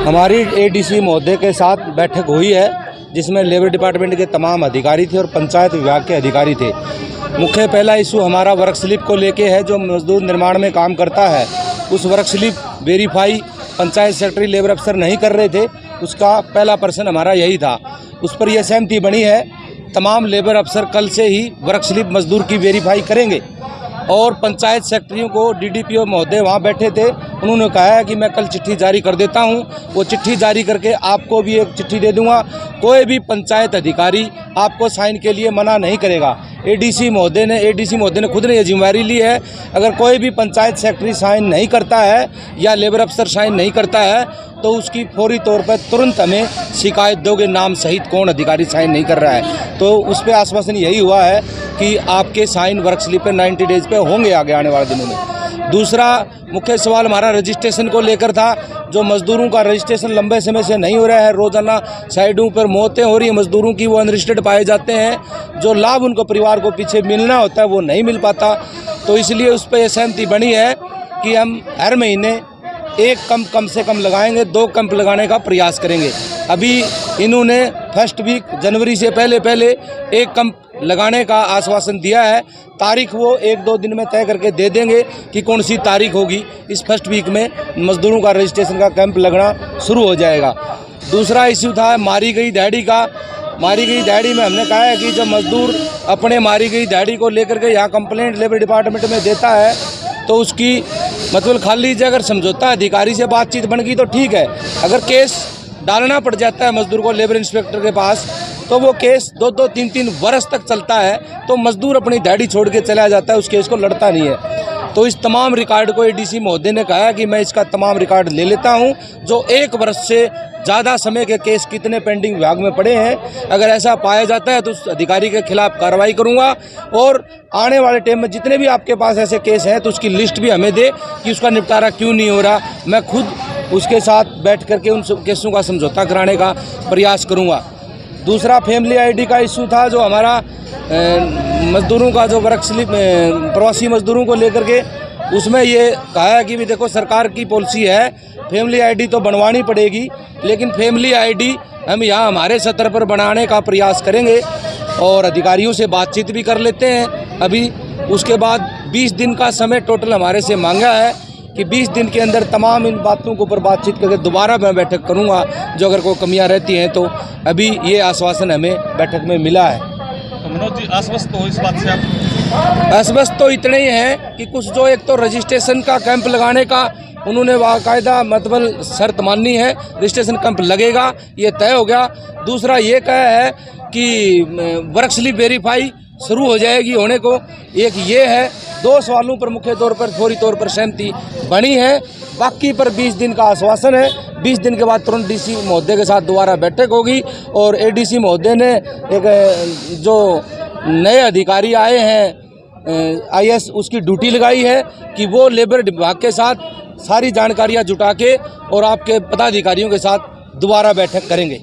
हमारी एडीसी महोदय के साथ बैठक हुई है, जिसमें लेबर डिपार्टमेंट के तमाम अधिकारी थे और पंचायत विभाग के अधिकारी थे। मुख्य पहला इशू हमारा वर्क स्लिप को लेके है। जो मजदूर निर्माण में काम करता है उस work slip verify panchayat secretary labour अफसर नहीं कर रहे थे, उसका पहला प्रश्न हमारा यही था। उस पर यह सहमति बनी है, तमाम लेबर अफसर कल से ही वर्क स्लिप मजदूर की वेरीफाई करेंगे। और पंचायत सेक्रेटरियों को डीडीपीओ महोदय वहाँ बैठे थे, उन्होंने कहा है कि मैं कल चिट्ठी जारी कर देता हूँ। वो चिट्ठी जारी करके आपको भी एक चिट्ठी दे दूँगा। कोई भी पंचायत अधिकारी आपको साइन के लिए मना नहीं करेगा। एडीसी महोदय ने खुद ने ये जिम्मेदारी ली है, अगर कोई भी पंचायत सेक्रेटरी साइन नहीं करता है या लेबर अफसर साइन नहीं करता है तो उसकी फौरी तौर पर तुरंत हमें शिकायत दोगे, नाम सहित कौन अधिकारी साइन नहीं कर रहा है। तो उस पर आश्वासन यही हुआ है कि आपके साइन वर्क स्लिप पे 90 डेज पे होंगे आगे आने वाले दिनों में। दूसरा मुख्य सवाल हमारा रजिस्ट्रेशन को लेकर था। जो मजदूरों का रजिस्ट्रेशन लंबे समय से नहीं हो रहा है, रोजाना साइडों पर मौतें हो रही है मजदूरों की, वो अनरजिस्टर्ड पाए जाते हैं। जो लाभ उनको परिवार को पीछे मिलना होता है वो नहीं मिल पाता। तो इसलिए उस पर यह सहमति बनी है कि हम हर महीने एक कम से कम लगाएंगे, 2 कैंप लगाने का प्रयास करेंगे। अभी इन्होंने फर्स्ट वीक जनवरी से पहले 1 कैंप लगाने का आश्वासन दिया है। तारीख वो 1-2 दिन में तय करके दे देंगे कि कौन सी तारीख होगी। इस फर्स्ट वीक में मजदूरों का रजिस्ट्रेशन का कैंप लगना शुरू हो जाएगा। दूसरा इश्यू था मारी गई दिहाड़ी का। मारी गई दिहाड़ी में हमने कहा है कि जब मजदूर अपने मारी गई दिहाड़ी को लेकर के यहाँ कंप्लेंट लेबर डिपार्टमेंट में देता है तो उसकी मतलब खाली लीजिए, अगर समझौता अधिकारी से बातचीत बन गई तो ठीक है। अगर केस डालना पड़ जाता है मजदूर को लेबर इंस्पेक्टर के पास तो वो केस 2-2, 3-3 वर्ष तक चलता है, तो मजदूर अपनी दिहाड़ी छोड़ के चला जाता है, उस केस को लड़ता नहीं है। तो इस तमाम रिकॉर्ड को एडीसी महोदय ने कहा कि मैं इसका तमाम रिकॉर्ड ले लेता हूं, जो 1 वर्ष से ज़्यादा समय के केस कितने पेंडिंग विभाग में पड़े हैं। अगर ऐसा पाया जाता है तो उस अधिकारी के खिलाफ कार्रवाई करूंगा। और आने वाले टाइम में जितने भी आपके पास ऐसे केस हैं तो उसकी लिस्ट भी हमें दे कि उसका निपटारा क्यों नहीं हो रहा। मैं खुद उसके साथ बैठ करके उन केसों का समझौता कराने का प्रयास करूँगा। दूसरा फैमिली आईडी का इशू था, जो हमारा मजदूरों का जो वर्क स्लिप प्रवासी मजदूरों को लेकर के, उसमें ये कहा है कि भी देखो सरकार की पॉलिसी है फैमिली आईडी तो बनवानी पड़ेगी, लेकिन फैमिली आईडी हम यहाँ हमारे स्तर पर बनाने का प्रयास करेंगे और अधिकारियों से बातचीत भी कर लेते हैं। अभी उसके बाद 20 दिन का समय टोटल हमारे से मांगा है कि 20 दिन के अंदर तमाम इन बातों के ऊपर बातचीत करके दोबारा मैं बैठक करूंगा, जो अगर कोई कमियां रहती हैं तो। अभी ये आश्वासन हमें बैठक में मिला है। तो मनोज जी आश्वस्त हो इस बात से आप? आश्वस्त तो इतने ही हैं कि कुछ जो एक तो रजिस्ट्रेशन का कैंप लगाने का उन्होंने बाकायदा मतलब शर्त मानी है, रजिस्ट्रेशन कैंप लगेगा, ये तय हो गया। दूसरा ये कहा है कि वर्क स्लिप वेरीफाई शुरू हो जाएगी होने को, एक ये है। 2 सवालों पर मुख्य तौर पर फौरी तौर पर सहमति बनी है, बाकी पर 20 दिन का आश्वासन है। 20 दिन के बाद तुरंत डीसी महोदय के साथ दोबारा बैठक होगी और एडीसी महोदय ने एक जो नए अधिकारी आए हैं आईएएस, उसकी ड्यूटी लगाई है कि वो लेबर विभाग के साथ सारी जानकारियां जुटा के और आपके पदाधिकारियों के साथ दोबारा बैठक करेंगे।